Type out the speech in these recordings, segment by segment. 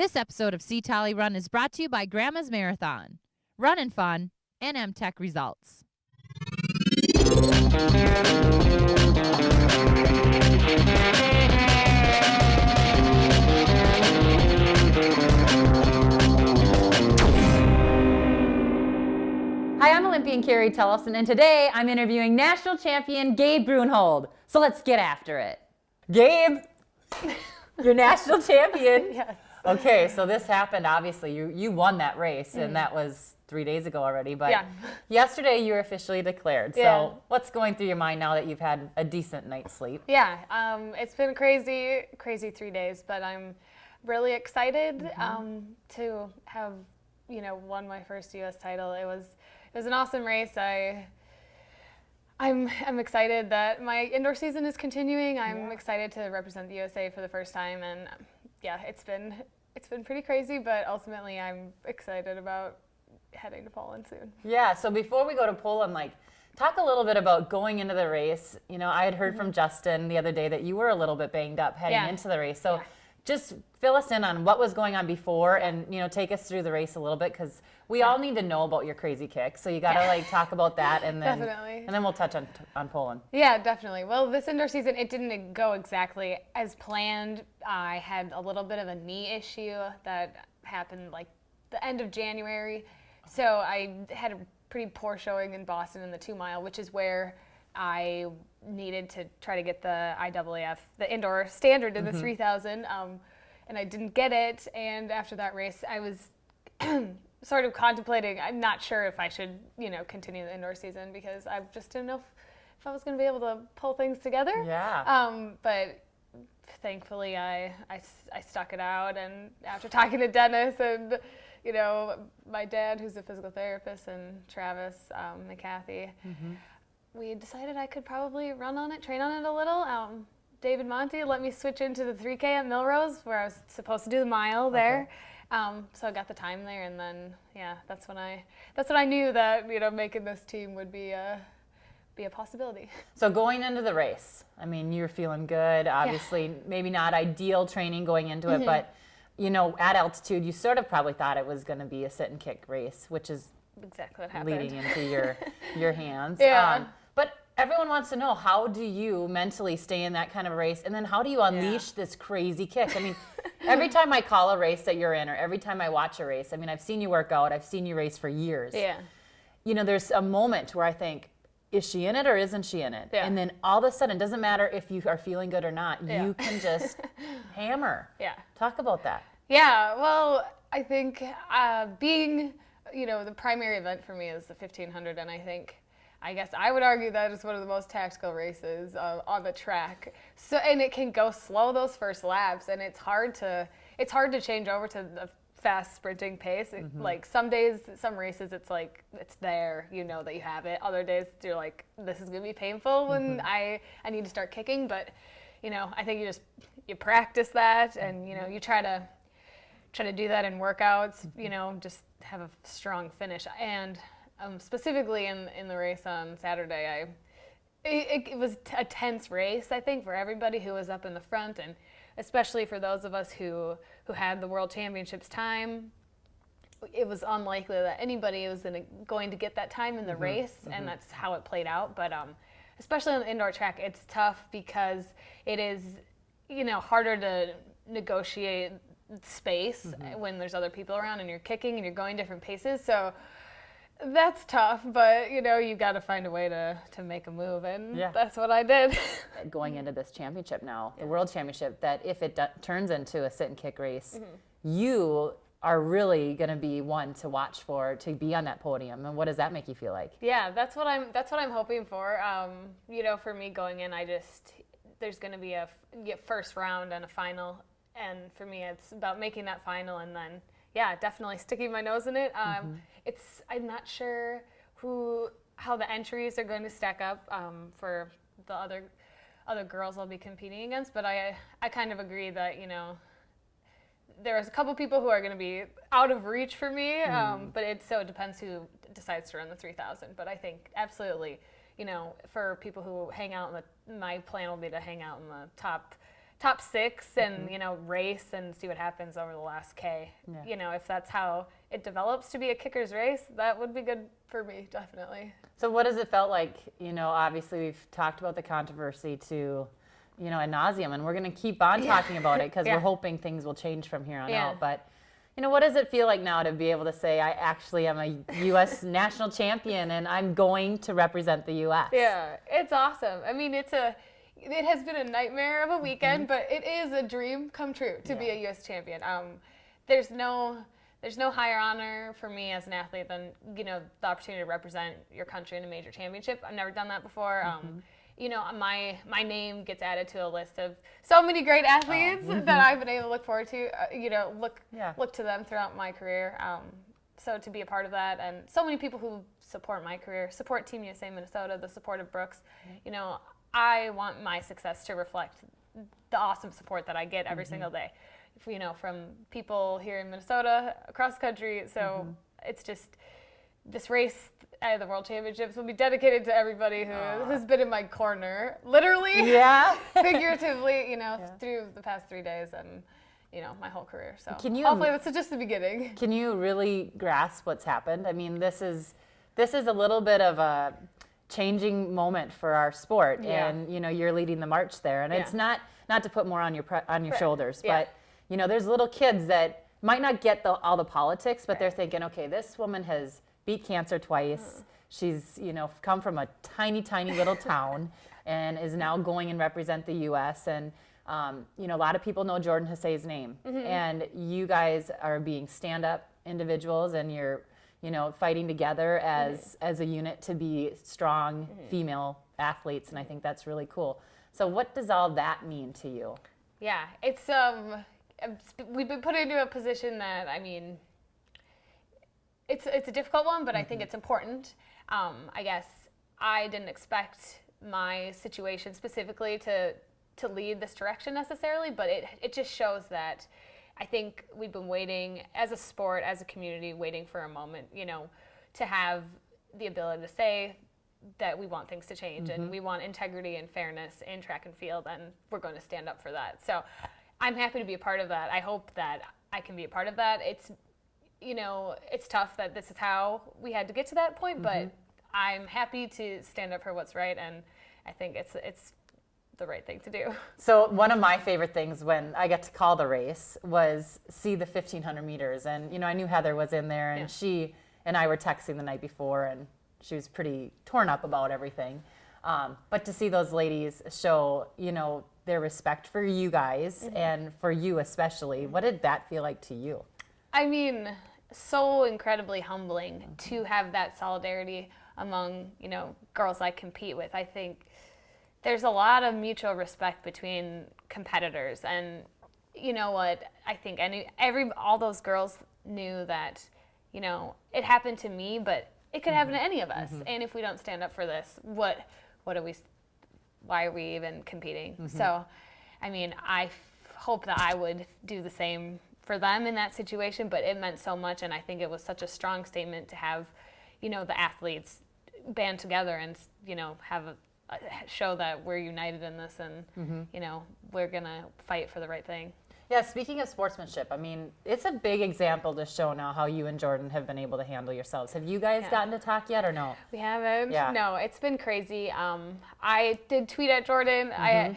This episode of Tolle Run is brought to you by Grandma's Marathon, Run and Fun, and M-Tech Results. Hi, I'm Olympian Carrie Tollefson, and today I'm interviewing national champion Gabe Grunewald. So let's get after it. Gabe, you're national champion. Yes. Okay, so this happened, obviously. You won that race, and that was 3 days ago already. But Yeah. yesterday you were officially declared. Yeah. So what's going through your mind now that you've had a decent night's sleep? Yeah, it's been crazy 3 days, but I'm really excited to have, won my first U.S. title. It was an awesome race. I'm excited that my indoor season is continuing. I'm excited to represent the USA for the first time, and it's been pretty crazy, but ultimately I'm excited about heading to Poland soon. Yeah, so before we go to Poland, talk a little bit about going into the race. I had heard from Justin the other day that you were a little bit banged up heading into the race. So just fill us in on what was going on before and, take us through the race a little bit, because we all need to know about your crazy kick. So you got to talk about that, and then Definitely. And then we'll touch on Poland. Yeah, definitely. Well, this indoor season, it didn't go exactly as planned. I had a little bit of a knee issue that happened the end of January. So I had a pretty poor showing in Boston in the 2 mile, which is where I needed to try to get the IAAF, the indoor standard in the 3,000, and I didn't get it. And after that race, I was sort of contemplating. I'm not sure if I should, continue the indoor season, because I just didn't know if I was going to be able to pull things together. Yeah. But thankfully, I stuck it out, and after talking to Dennis and my dad, who's a physical therapist, and Travis and Kathy, we decided I could probably run on it, train on it a little. David Monty let me switch into the 3K at Millrose, where I was supposed to do the mile there. So I got the time there, and then that's when I knew that making this team would be a possibility. So going into the race, you're feeling good. Obviously, maybe not ideal training going into it, but at altitude, you sort of probably thought it was going to be a sit and kick race, which is exactly what happened. leading into your hands. Yeah. But everyone wants to know, how do you mentally stay in that kind of race, and then how do you unleash this crazy kick? Every time I call a race that you're in, or every time I watch a race, I've seen you work out, I've seen you race for years. Yeah. There's a moment where I think, is she in it or isn't she in it? Yeah. And then all of a sudden, it doesn't matter if you are feeling good or not, you can just hammer. Yeah. Talk about that. Yeah, well, I think being, the primary event for me is the 1500, and I guess I would argue that is one of the most tactical races on the track. So, and it can go slow those first laps, and it's hard to change over to the fast sprinting pace. Some days, some races, it's there, that you have it. Other days, you're like, this is gonna be painful when I need to start kicking. But, I think you practice that, and you try to do that in workouts. Just have a strong finish. And specifically in the race on Saturday, it was a tense race, I think, for everybody who was up in the front, and especially for those of us who had the World Championships time. It was unlikely that anybody was going to get that time in the race, and that's how it played out. But especially on the indoor track, it's tough because it is, harder to negotiate space when there's other people around and you're kicking and you're going different paces. So that's tough, but you got to find a way to make a move, and that's what I did. Going into this championship now, the World Championship, that if it turns into a sit and kick race, you are really going to be one to watch for, to be on that podium. And what does that make you feel like? Yeah, that's what I'm hoping for. For me going in, there's going to be a first round and a final, and for me it's about making that final, and then definitely sticking my nose in it. I'm not sure how the entries are going to stack up for the other girls I'll be competing against, but I kind of agree that there's a couple people who are going to be out of reach for me, but it depends who decides to run the 3,000. But I think absolutely, for people who hang out my plan will be to hang out in the top top 6 and, race and see what happens over the last K. Yeah. If that's how it develops to be a kicker's race, that would be good for me, definitely. So what has it felt like? Obviously we've talked about the controversy to, ad nauseum, and we're going to keep on talking about it because we're hoping things will change from here on out. But, what does it feel like now to be able to say, I actually am a U.S. national champion and I'm going to represent the U.S.? Yeah, it's awesome. I mean, it has been a nightmare of a weekend, but it is a dream come true to be a U.S. champion. There's no higher honor for me as an athlete than, the opportunity to represent your country in a major championship. I've never done that before. My name gets added to a list of so many great athletes that I've been able to look forward to, look to them throughout my career. So to be a part of that, and so many people who support my career, support Team USA Minnesota, the support of Brooks, I want my success to reflect the awesome support that I get every single day, from people here in Minnesota, across the country. So it's just, this race at the World Championships will be dedicated to everybody who's been in my corner, literally, figuratively, through the past 3 days and, my whole career. So hopefully that's just the beginning. Can you really grasp what's happened? I mean, this is a little bit of a changing moment for our sport, and you're leading the march there, and it's not to put more on your shoulders, but there's little kids that might not get all the politics, but they're thinking, okay, this woman has beat cancer twice. She's come from a tiny little town and is now going and represent the U.S. and a lot of people know Jordan Hasay's name, and you guys are being stand-up individuals, and you're fighting together as a unit to be strong female athletes, and I think that's really cool. So what does all that mean to you? Yeah, it's we've been put into a position that, I mean, it's a difficult one, but I think it's important. I guess I didn't expect my situation specifically to lead this direction necessarily, but it just shows that I think we've been waiting as a sport, as a community, waiting for a moment, to have the ability to say that we want things to change and we want integrity and fairness in track and field, and we're going to stand up for that. So I'm happy to be a part of that. I hope that I can be a part of that. It's tough that this is how we had to get to that point, but I'm happy to stand up for what's right, and I think it's the right thing to do. So one of my favorite things when I got to call the race was see the 1,500 meters. And, I knew Heather was in there, and she and I were texting the night before, and she was pretty torn up about everything. But to see those ladies show, their respect for you guys and for you especially, what did that feel like to you? I mean, so incredibly humbling to have that solidarity among, girls I compete with. I think there's a lot of mutual respect between competitors, and what I think all those girls knew that it happened to me, but it could happen to any of us. And if we don't stand up for this, why are we even competing? So I mean, I hope that I would do the same for them in that situation, but it meant so much, and I think it was such a strong statement to have the athletes band together and have show that we're united in this, and we're gonna fight for the right thing. Yeah, speaking of sportsmanship, I mean, it's a big example to show now how you and Jordan have been able to handle yourselves. Have you guys gotten to talk yet, or no? We haven't. Yeah. No, it's been crazy. I did tweet at Jordan. I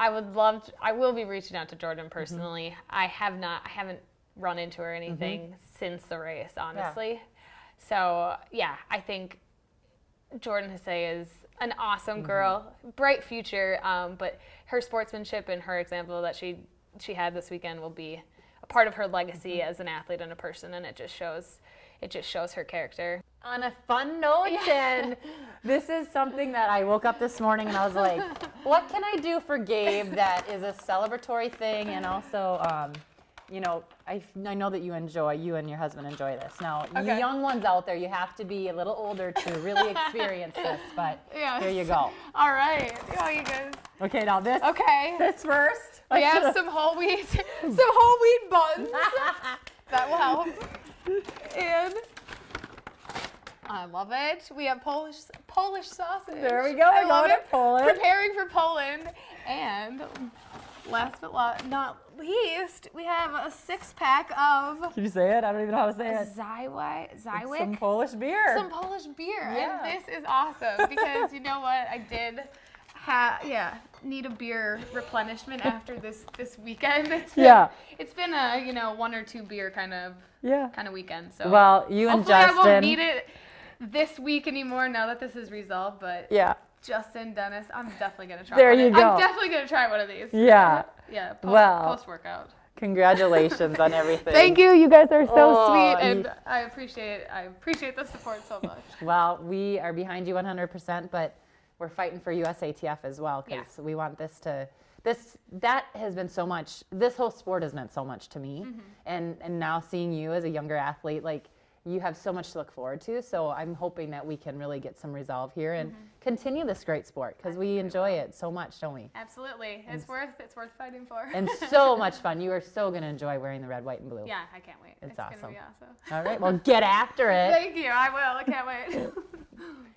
will be reaching out to Jordan personally. I haven't run into her or anything since the race, honestly. So yeah, I think Jordan Hasay is an awesome girl, bright future, but her sportsmanship and her example that she had this weekend will be a part of her legacy as an athlete and a person, and it just shows her character. On a fun note, and this is something that I woke up this morning and I was like, what can I do for Gabe that is a celebratory thing, and also I know that you and your husband enjoy this. Now, you young ones out there, you have to be a little older to really experience this, but here you go. All right. Oh, you guys. Okay, now this. Okay. This first. We have some whole wheat buns. That will help. And I love it. We have Polish sausage. There we go. I love it. Poland. Preparing for Poland, and last but not least, we have a 6-pack of Can you say it? I don't even know how to say it. Zywick. Some Polish beer. Some Polish beer. Yeah. And this is awesome because you know what? I did need a beer replenishment after this weekend. It's been a 1 or 2 beer kind of weekend. So well, you and hopefully Justin. I won't need it this week anymore now that this is resolved. But Justin, Dennis, I'm definitely gonna try. There you go. I'm definitely gonna try one of these. Yeah. Yeah. Post workout. Congratulations on everything. Thank you. You guys are so sweet, and I appreciate the support so much. Well, we are behind you 100%, but we're fighting for USATF as well because we want that has been so much. This whole sport has meant so much to me, and now seeing you as a younger athlete, like you have so much to look forward to. So I'm hoping that we can really get some resolve here and continue this great sport because we enjoy it so much, don't we? Absolutely, it's worth fighting for. And so much fun. You are so gonna enjoy wearing the red, white, and blue. Yeah, I can't wait. It's gonna awesome. be awesome. All right, well, get after it. Thank you. I will. I can't wait.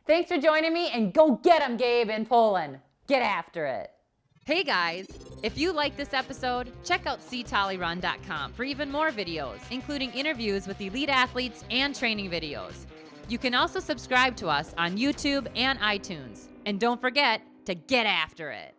Thanks for joining me, and go get 'em, Gabe, in Poland. Get after it. Hey guys, if you like this episode, check out ctollerun.com for even more videos, including interviews with elite athletes and training videos. You can also subscribe to us on YouTube and iTunes. And don't forget to get after it.